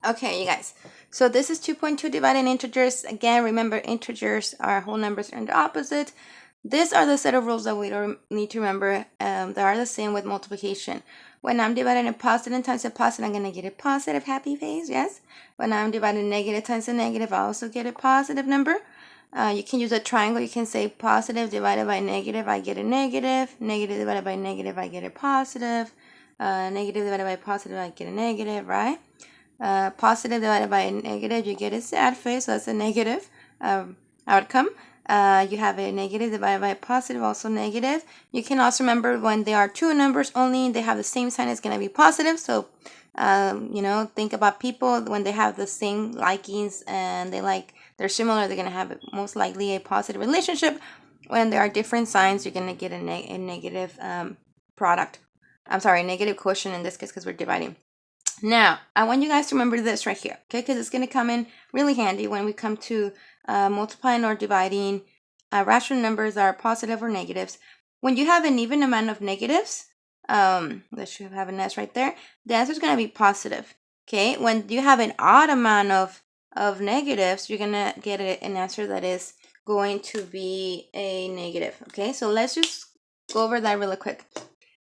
Okay, you guys. So this is 2.2 divided in integers. Again, remember integers are whole numbers and the opposite. These are the set of rules that we don't need to remember. They are the same with multiplication. When I'm dividing a positive times a positive, I'm going to get a positive happy face, yes? When I'm dividing negative times a negative, I also get a positive number. You can use a triangle. You can say positive divided by negative, I get a negative. Negative divided by negative, I get a positive. Negative divided by positive, I get a negative, right? Positive divided by a negative, you get a sad face, so that's a negative outcome. You have a negative divided by a positive, also negative. You can also remember when there are two numbers only, they have the same sign, it's going to be positive. So, think about people when they have the same likings and they're similar, they're going to have most likely a positive relationship. When there are different signs, you're going to get a negative product. I'm sorry, a negative quotient in this case because we're dividing. Now, I want you guys to remember this right here, okay? Because it's going to come in really handy when we come to multiplying or dividing rational numbers that are positive or negatives. When you have an even amount of negatives, let's have an S right there, the answer is going to be positive, okay? When you have an odd amount of negatives, you're going to get an answer that is going to be a negative, okay? So let's just go over that really quick.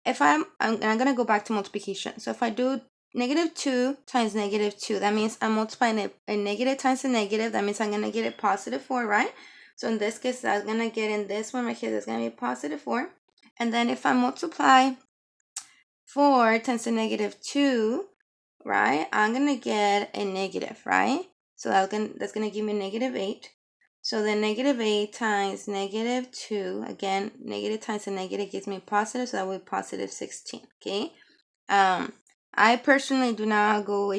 If I'm going to go back to multiplication. So if I do negative 2 times negative 2. That means I'm multiplying a negative times a negative. That means I'm going to get a positive 4, right? So in this case, I'm going to get in this one right here, that's going to be a positive 4. And then if I multiply 4 times a negative 2, right, I'm going to get a negative, right? So that's going to give me negative 8. So then negative 8 times negative 2, again, negative times a negative gives me positive, so that would be positive 16, okay? I personally do not go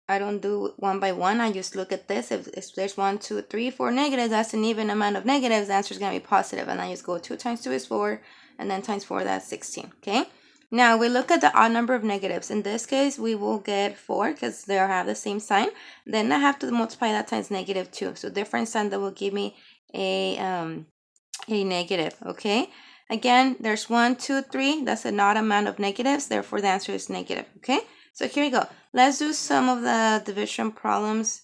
I don't do one by one. I just look at this. If there's 1, 2, 3, 4 negatives, that's an even amount of negatives. The answer is going to be positive. And I just go 2 times 2 is 4. And then times 4, that's 16. Okay. Now we look at the odd number of negatives. In this case, we will get 4 because they have the same sign. Then I have to multiply that times negative 2. So different sign that will give me a negative. Okay. Again, there's 1, 2, 3. That's an odd amount of negatives. Therefore, the answer is negative. Okay. So here we go. Let's do some of the division problems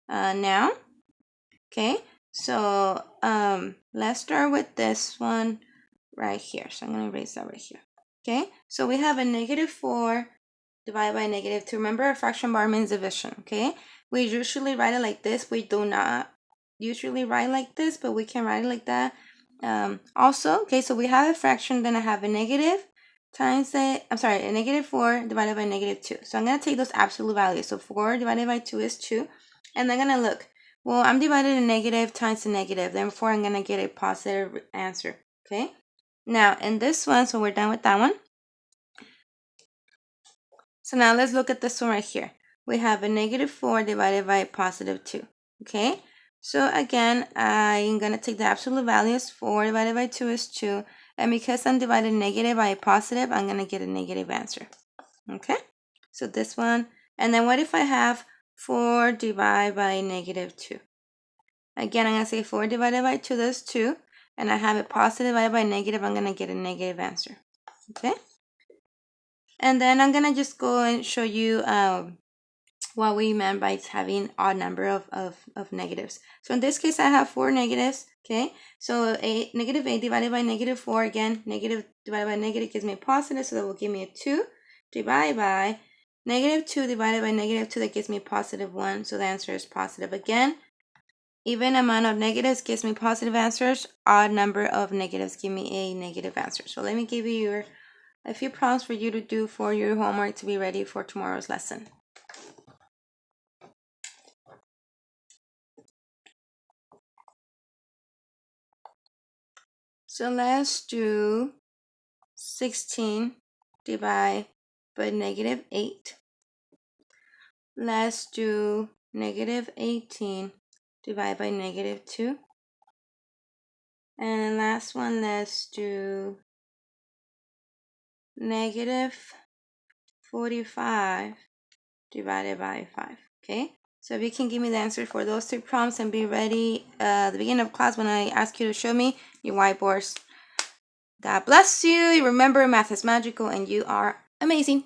now. Okay. So let's start with this one right here. So I'm going to erase that right here. Okay. So we have a negative 4 divided by negative 2. Remember, a fraction bar means division. Okay. We usually write it like this. We do not usually write like this, but we can write it like that. Also, okay, so we have a fraction, then I have a negative times a negative 4 divided by negative 2. So I'm going to take those absolute values. So 4 divided by 2 is 2. And I'm going to look. Well, I'm dividing a negative times a negative. Therefore, I'm going to get a positive answer. Okay. Now, in this one, so we're done with that one. So now let's look at this one right here. We have a negative 4 divided by a positive 2. Okay. So again, I'm going to take the absolute values. 4 divided by 2 is 2. And because I'm dividing negative by a positive, I'm going to get a negative answer. Okay. So this one. And then what if I have 4 divided by negative 2? Again, I'm going to say 4 divided by 2, that's 2. And I have a positive divided by negative, I'm going to get a negative answer. Okay. And then I'm going to just go and show you what we meant by having odd number of negatives. So in this case, I have 4 negatives, okay? So negative 8 divided by negative 4, again, negative divided by negative gives me a positive, so that will give me a 2 divided by negative 2 divided by negative 2, that gives me a positive 1, so the answer is positive. Again, even amount of negatives gives me positive answers, odd number of negatives give me a negative answer. So let me give you a few prompts for you to do for your homework to be ready for tomorrow's lesson. So let's do 16 divided by negative 8. Let's do negative 18 divided by negative 2. And the last one, let's do negative 45 divided by 5. Okay, so if you can give me the answer for those 3 prompts and be ready at the beginning of class when I ask you to show me your whiteboards. God bless you. Remember, math is magical and you are amazing.